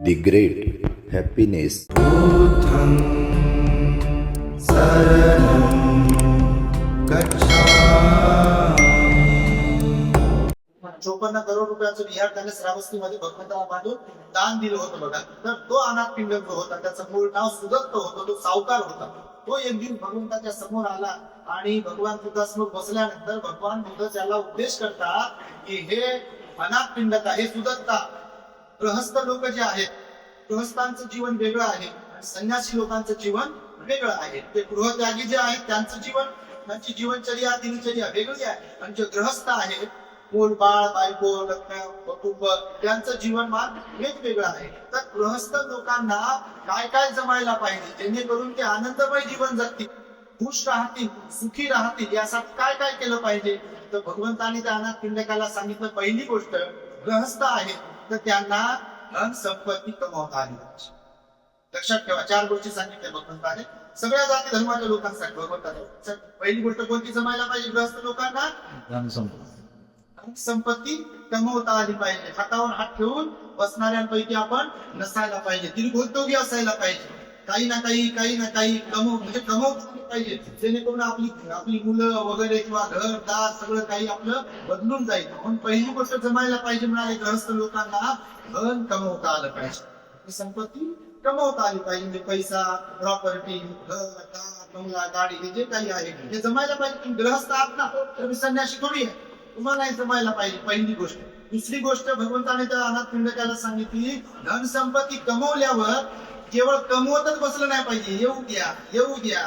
The Great Happiness. बुद्धं शरणं गच्छामि. 54 करोड रुपयाचं विहार त्याने श्रावस्तीमध्ये भगवंताला बांधून दान दिलं होतं बघा. तर तो अनाथ पिंड जो होता त्याचं मूळ नाव सुदत्त होतं, तो सावकार होता. तो एक दिवस भगवंताच्या समोर आला आणि भगवान बुद्धासमोर बसल्यानंतर भगवान बुद्ध त्याला उपदेश करतात की हे अनाथ पिंडका, हे सुदत्ता, गृहस्थ लोक जे आहेत, गृहस्थांचं जीवन वेगळं आहे आणि संन्यासी लोकांचं जीवन वेगळं आहे. ते गृहत्यागी जे आहेत त्यांचं जीवन, त्यांची जीवनचर्या, दिनचर्या वेगळी आहे. आणि जे गृहस्थ आहेत, मूल बाळ बायको लग्न कुटुंब, त्यांचं जीवनमान वेगवेगळं आहे. तर गृहस्थ लोकांना काय काय जमायला पाहिजे जेणेकरून ते आनंदमय जीवन जगतील, खुश राहतील, सुखी राहतील, यासाठी काय काय केलं पाहिजे. तर भगवंताने त्या अनाथ पिंडकाला सांगितलं, पहिली गोष्ट, गृहस्थ आहे तर त्यांना धन संपत्ती कमवता आली पाहिजे. लक्षात ठेवा, 4 गोष्टी सांगितल्या भगवंताने सगळ्या जाती धर्माच्या लोकांसाठी. भगवंताने पहिली गोष्ट कोणती जमायला पाहिजे गृहस्थ लोकांना? धन संपत्ती कमवता आली पाहिजे. हातावर हात ठेवून बसणाऱ्यांपैकी आपण नसायला पाहिजे. दीर्घोद्योगी असायला पाहिजे. काही ना काही कमवता पाहिजे, जेणेकरून आपली मुलं वगैरे किंवा घर दार सगळं काही आपलं बदलून जाईल. पण पहिली गोष्ट जमायला पाहिजे म्हणाले, गृहस्थ लोकांना धन कमवता आलं पाहिजे, संपत्ती कमवता आली पाहिजे. म्हणजे पैसा, प्रॉपर्टी, घर दार बंगला गाडी, हे जे काही आहे ते जमायला पाहिजे. तुम्ही गृहस्थ आहात ना, तर संन्यासी थोडी आहे, तुम्हाला हे जमायला पाहिजे, पहिली गोष्ट. दुसरी गोष्ट, भगवंताने त्या अनाथ पिंडकाला सांगितली, धन संपत्ती कमवल्यावर केवळ कमवतच बसलं नाही पाहिजे. येऊ द्या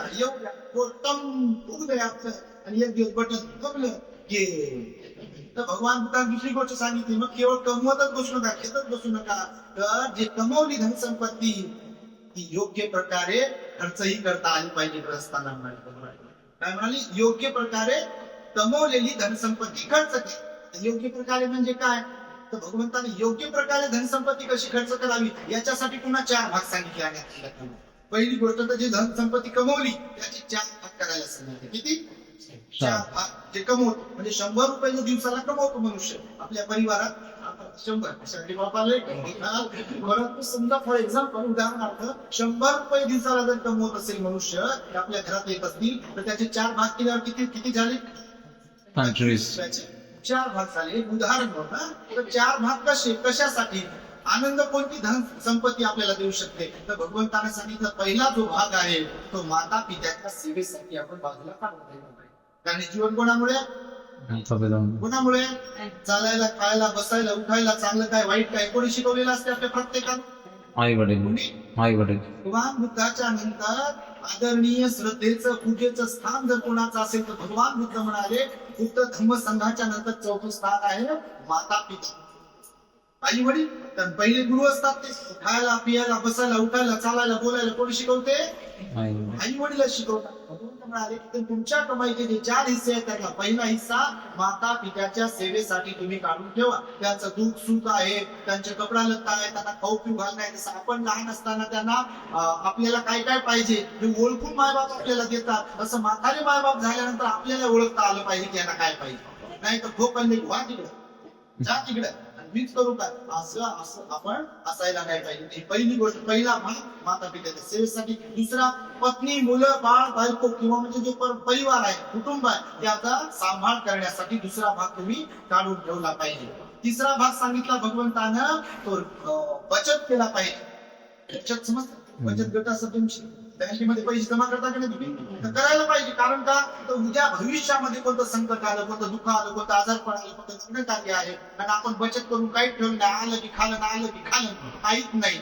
आणि एक दिवस बटन दाबलं की. तर भगवान बुद्धाने दुसरी गोष्ट सांगितली, मग केवळ कमवतच बसू नका, घेतच बसू नका. तर जे कमवली धन संपत्ती ती योग्य प्रकारे खर्चही करता आली पाहिजे ग्रस्तांना. काय म्हणाली? योग्य प्रकारे कमवलेली धनसंपत्ती खर्च केली. योग्य प्रकारे म्हणजे काय? तर भगवंताने योग्य प्रकारे धनसंपत्ती कशी खर्च करावी याच्यासाठी पुन्हा 4 भाग सांगितले आहेत. पहिली गोष्ट, तर जे धनसंपत्ती कमवली त्याचे 4 भाग करायला सांगितले. किती? 4 भाग. जे कमवतो म्हणजे 100 रुपये जो दिवसाला कमवतो मनुष्य आपल्या परिवारात, 100 समजा फॉर एक्झाम्पल, उदाहरणार्थ 100 रुपये दिवसाला जर कमवत असेल मनुष्य, आपल्या घरात येत असतील, तर त्याचे 4 भाग केल्यावर किती झाले? 4 भाग झाले. उदाहरण होता. तर 4 भाग कशासाठी? आनंद कोणती धन संपत्ती आपल्याला देऊ शकते? तर भगवंताने सांगितलं, पहिला जो भाग आहे तो माता पित्याच्या सेवेसाठी आपण बाजूला काढून ठेवला पाहिजे. कारण जीवन कोणामुळे? चालायला, खायला, बसायला, उठायला, चांगलं काय वाईट काय कोणी शिकवलेलं असते आपल्या प्रत्येकाला? आई वडील. भगवान बुद्धाच्या नंतर आदरणीय श्रद्धेचं पूजेचं स्थान जर कोणाचं असेल तर भगवान बुद्ध म्हणाले, बुद्ध धम्म संघाच्या नंतर 4थं स्थान आहे माता पिता, आई वडील. तर पहिले गुरु असतात, ते खायला, पियाला, बसायला, उठायला, चालायला, बोलायला कोणी शिकवते? आई वडील शिकवतात. भगवंत म्हणाले की तुमच्या कमाईचे जे 4 हिस्से आहेत त्यातला पहिला हिस्सा माता पित्याच्या सेवेसाठी तुम्ही काढून ठेवा. त्यांचं दुःख सुख आहे, त्यांचे कपडा लत्ता आहे, त्यांना खाऊ पिऊ घालणं आहे. जसं आपण लहान असताना त्यांना आपल्याला काय काय पाहिजे हे ओळखून मायबाप आपल्याला देतात, तसं म्हातारे मायबाप झाल्यानंतर आपल्याला ओळखता आलं पाहिजे की यांना काय पाहिजे. नाही तर भोकंडे व्हा तिकडे, जा तिकडे, मीच करू का, असं आपण असायला नाही पाहिजे. पहिली गोष्ट, पहिला भाग माता पित्याच्या सेवेसाठी. दुसरा, पत्नी, मुलं, बाळ, बायको किंवा म्हणजे जो परिवार आहे, कुटुंब आहे, त्याचा सांभाळ करण्यासाठी दुसरा भाग तुम्ही काढून ठेवला पाहिजे. तिसरा भाग सांगितला भगवंतानं, तो बचत केला पाहिजे. बचत समजतं? बचत गटाचं तुमची बँकेमध्ये पैसे जमा करता की नाही तुम्ही? तर करायला पाहिजे. कारण का? तर उद्या भविष्यामध्ये कोणतं संकट आलं, कोणतं दुःख आलं, कोणतं आजारपण आलं, कोणतं संकट आले आहे आणि आपण बचत करून काही ठेवलं नाही, आलं की खालं, आलं की खालं, काहीच नाही.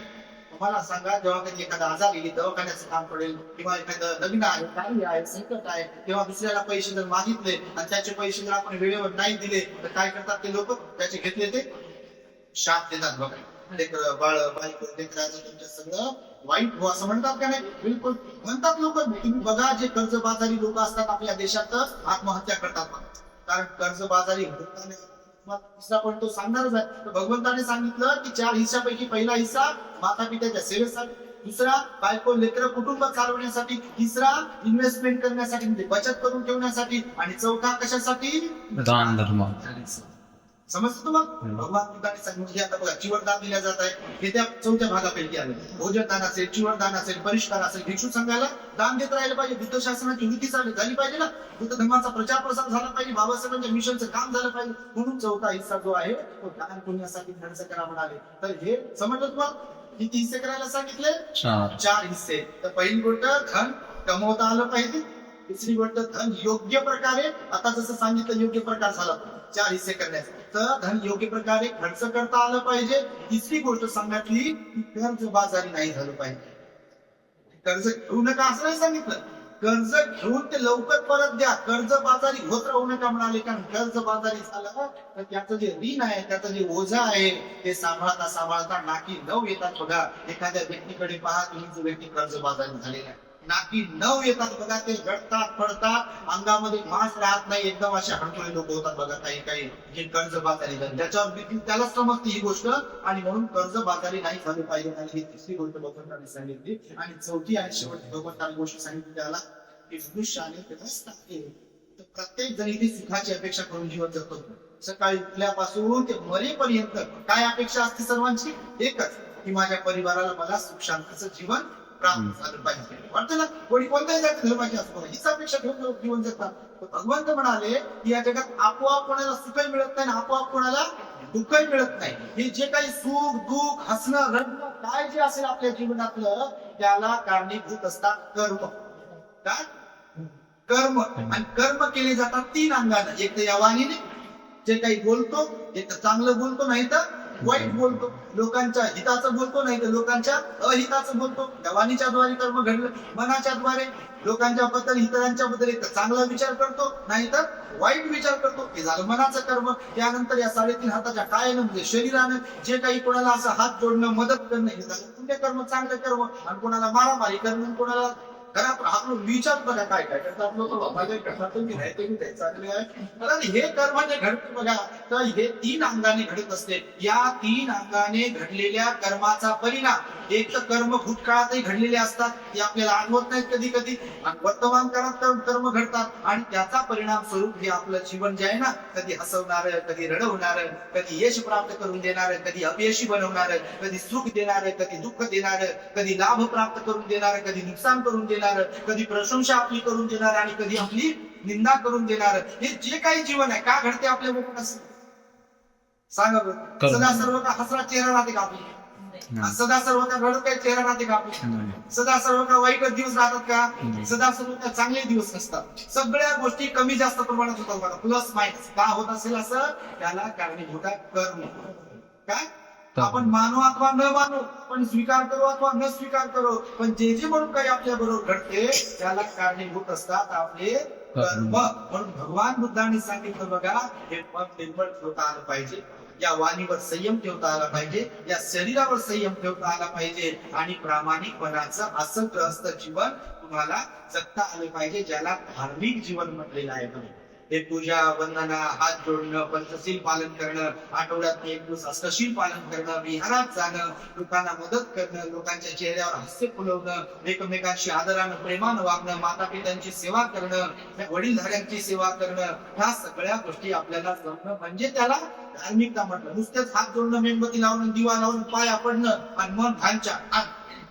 तुम्हाला सांगा, जेव्हा कधी एखादा आजार येईल, दवाखान्याचं काम पडेल किंवा एखादं लग्न आहे, काही आहे, संकट आहे, तेव्हा दुसऱ्याला पैसे जर मागितले आणि त्याचे पैसे जर आपण वेळेवर नाही दिले तर काय करतात ते लोक? त्याचे घेतले ते शाप देतात. बघा, लेकरं, बाळ, बायको, लेकराचं तुमच्या सगळं वाईट हो असं म्हणतात का नाही? बिलकुल म्हणतात लोक. तुम्ही बघा, जे कर्जबाजारी लोक असतात आपल्या देशात आत्महत्या करतात, कारण कर्जबाजारी होताना. तिसरा पण तो सांगणारच आहे. तर भगवंताने सांगितलं की 4 हिस्सापैकी पहिला हिस्सा माता पित्याच्या सेवेसाठी, दुसरा बायको लेकरं कुटुंब चालवण्यासाठी, तिसरा इन्व्हेस्टमेंट करण्यासाठी म्हणजे बचत करून ठेवण्यासाठी, आणि चौथा कशासाठी? दान धर्म. समजतं तुम्हाला? भगवान बुद्धाने सांगितलं आता बघा चिवरदान दिल्या जात आहे, हे त्या 4थ्या भागापैकी आलं. भोजनदान असेल, चिवरदान असेल, परिष्कार असेल, भिक्षू संघाला दान देत राहिलं पाहिजे. बुद्ध शासनाची नीती झाली पाहिजे ना, बुद्ध धर्माचा प्रचार प्रसार झाला पाहिजे, बाबासाहेबांच्या मिशनचं काम झालं पाहिजे. म्हणून 4था हिस्सा जो आहे तो दान पुण्यासाठी खर्च करा म्हणाले. तर हे समजलं तुम्हाला? किती हिस्से करायला सांगितले? 4 हिस्से. तर पहिली गोष्ट धन कमवता आलं पाहिजे. दुसरी गोष्ट धन योग्य प्रकारे, आता जसं सांगितलं योग्य प्रकार झाला 4 हिस्से करण्याचा, तर धन योग्य प्रकारे खर्च करता आलं पाहिजे. तिसरी गोष्ट सांगितली की कर्जबाजारी नाही झालं पाहिजे. कर्ज घेऊ नका असं नाही सांगितलं, कर्ज घेऊन ते लवकर परत द्या. कर्जबाजारी होत राहू नका म्हणाले, कारण कर्जबाजारी झालं तर त्याचं जे ऋण आहे, त्याचं जे ओझा आहे, ते सांभाळता सांभाळता नाकी नऊ येतात. बघा एखाद्या व्यक्तीकडे पहा तुम्ही, जो व्यक्ती कर्जबाजारी झालेला आहे, नाकी नऊ येतात बघा, ते रडतात पडतात, अंगामध्ये मांस राहत नाही, एकदम असे हडकुळे लोक होतात बघा काही काही जे कर्जबाजारी झाले. ज्याच्यावर भीती त्याला समजते ही गोष्ट, आणि म्हणून कर्जबाजारी नाही झाली पाहिजे. आणि ही तिसरी गोष्ट भगवंतांनी सांगितली. आणि चौथी आणि शेवटी भगवंतांनी गोष्ट सांगितली त्याला की मनुष्याने ग्रस्त आहे तर प्रत्येक जण इथे सुखाची अपेक्षा करून जीवन जगतो. सकाळी उठल्यापासून ते मरेपर्यंत काय अपेक्षा असते सर्वांची? एकच, की माझ्या परिवाराला मला सुख शांतीचं जीवन प्राप्त झालं पाहिजे. वाटतं ना, कोणी कोणत्याही जाती धर्माची असतो हीच अपेक्षा ठेवून लोक जीवन जगतात. भगवंत म्हणाले की या जगात आपोआप कोणाला सुखही मिळत नाही, आपोआप कोणाला दुःखही मिळत नाही. हे जे काही सुख दुःख हसणं रडणं काय जे असेल आपल्या जीवनातलं, त्याला कारणीभूत असतात कर्म. काय? कर्म. आणि कर्म केले जातात 3 अंगाने. एक तर या वाणीने जे काही बोलतो, एक तर चांगलं बोलतो, नाही तर वाईट बोलतो. लोकांच्या हिताचं बोलतो, नाही तर लोकांच्या अहिताचं बोलतो. वाणीच्या द्वारे कर्म घडलं. मनाच्या द्वारे लोकांच्या बद्दल इतरांच्या बद्दल एक चांगला विचार करतो, नाही तर वाईट विचार करतो. हे झालं मनाचं कर्म. त्यानंतर या 3.5 हाताच्या कायानं म्हणजे शरीरानं जे काही कोणाला असं हात जोडणं मदत करणं, हे झालं पुण्य कर्म, चांगलं कर्म. आणि कोणाला मारामारी करणं, कोणाला घरात आपण विचार बघा काय काय करतात लोक, माझ्या घरात मी राहते मी चांगले आहे. तर हे कर्म जे घडते बघा, तर हे 3 अंगाने घडत असते. या 3 अंगाने घडलेल्या कर्माचा परिणाम, एक तर कर्म भूतकाळातही घडलेले असतात, ते आपल्याला आठवत नाहीत कधी कधी, आणि वर्तमान काळात कर्म घडतात. आणि त्याचा परिणाम स्वरूप हे आपलं जीवन जे आहे ना, कधी हसवणार, कधी रडवणार, कधी यश प्राप्त करून देणार, कधी अपयशी बनवणार, कधी सुख देणार, कधी दुःख देणार, कधी लाभ प्राप्त करून देणार, कधी नुकसान करून देणार, कधी प्रशंसा आपली करून देणार, आणि कधी आपली निंदा करून देणार. हे जे काही जीवन आहे का घडते आपल्या बरोबर असं सांगा बरं. सदा सर्व का हसरा चेहरा राहते का आपली? सदा सर्व का रडत काही चेहरा राहते का आपली? सदा सर्व का वाईट दिवस राहतात का? सदा सर्व का चांगले दिवस नसतात. सगळ्या गोष्टी कमी जास्त प्रमाणात होतात बघा, प्लस मायनस. का होत असेल असं? त्याला कारणीभूत आहे कर्म. काय? आपण मानो अथवा न मानो, आपण स्वीकार करू अथवा न स्वीकार करू, पण जे जे म्हणून काही आपल्या बरोबर घडते त्याला कारणीभूत असतात आपले कर्म. म्हणून भगवान बुद्धांनी सांगितलं बघा, हे मन निर्मळ ठेवता आलं पाहिजे, या वाणीवर संयम ठेवता आला पाहिजे, या शरीरावर संयम ठेवता आला पाहिजे, आणि प्रामाणिकपणाचं असं ग्रस्त जीवन तुम्हाला जगता आलं पाहिजे, ज्याला धार्मिक जीवन म्हटलेलं आहे. हे पूजा वंदना, हात जोडणं, पंचशील पालन करणं, आठवड्यात 1 दिवस अष्टशील पालन करणं, विहारात जाणं, लोकांना मदत करणं, लोकांच्या चेहऱ्यावर हास्य फुलवणं, एकमेकांशी आदरानं प्रेमानं वागणं, माता पित्यांची सेवा करणं, वडीलधाऱ्यांची सेवा करणं, ह्या सगळ्या गोष्टी आपल्याला जमणं म्हणजे त्याला धार्मिकता म्हटलं. नुसतेच हात जोडणं, मेणबत्ती लावणं, दिवा लावून पाया पडणं, आणि मन भांच्या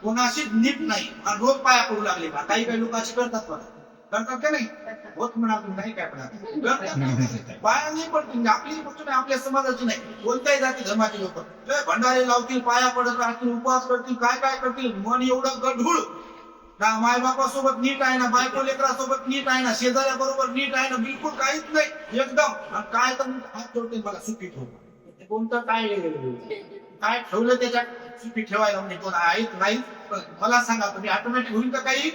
कोणाशीच नीट नाही, आणि रोज पाया पडू लागले का? काही काही लोक अशी करतात बघा, करतात का नाही? होत म्हणा तुम्ही, नाही काय म्हणा, पाया नाही पडतील. आपली गोष्ट नाही, आपल्या समाजाची नाही, कोणत्याही जाती धर्माची लोक भंडारे लावतील, पाया पडत राहतील, उपवास करतील, काय काय करतील. मन एवढं गढूळ ना, माय बापासोबत नीट आहे ना, बायको लेकरासोबत नीट आहे ना, शेजाऱ्या बरोबर नीट आहे ना, बिलकुल काहीच नाही एकदम. आणि काय तर हात जोडतील, मला सुखी ठेव. कोणतं काय ठेवलं त्याच्यात सुखी ठेवायला, म्हणजे कोण आहेत नाही? मला सांगा तुम्ही, ऑटोमॅटिक होईल का काही?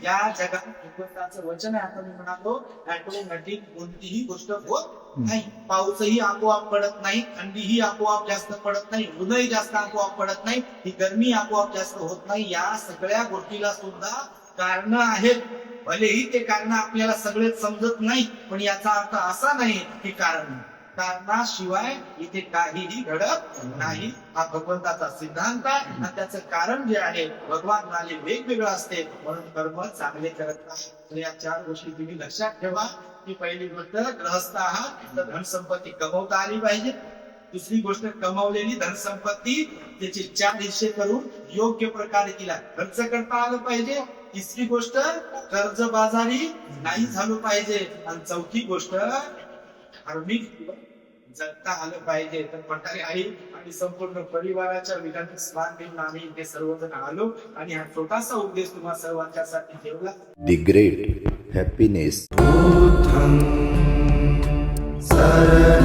या जगात भगवंताचं वचन आहे, आता मी म्हणालो ऑटोमॅटिक कोणतीही गोष्ट होत नाही. पाऊसही आपोआप पडत नाही, थंडीही आपोआप जास्त पडत नाही, ऊनही जास्त आपोआप पडत नाही, ही गरमी आपोआप जास्त होत नाही. या सगळ्या गोष्टीला सुद्धा कारण आहेत. भलेही ते कारण आपल्याला सगळेच समजत नाही, पण याचा अर्थ असा नाही की कारणाशिवाय इथे काहीही घडत नाही. हा भगवंताचा सिद्धांत आहे, आणि त्याचं कारण जे आहे भगवान म्हणाले वेगवेगळं असते, म्हणून कर्म चांगले करत नाही. या 4 गोष्टी तुम्ही लक्षात ठेवा. की पहिली गोष्ट ग्रहस्थ आहात तर धनसंपत्ती कमवता आली पाहिजे. दुसरी गोष्ट कमवलेली धनसंपत्ती त्याचे 4 हिस्से करून योग्य प्रकारे तिला खर्च करता आलं पाहिजे. तिसरी गोष्ट कर्जबाजारी नाही झालो पाहिजे. आणि चौथी गोष्ट धार्मिक जगता आलं पाहिजे. तर म्हातारी आई आणि संपूर्ण परिवाराच्या विधानात स्नान घेऊन आम्ही इथे सर्वजण आलो आणि हा छोटासा उपदेश तुम्हा सर्वांच्यासाठी ठेवला. The great happiness. बुद्धं शरणं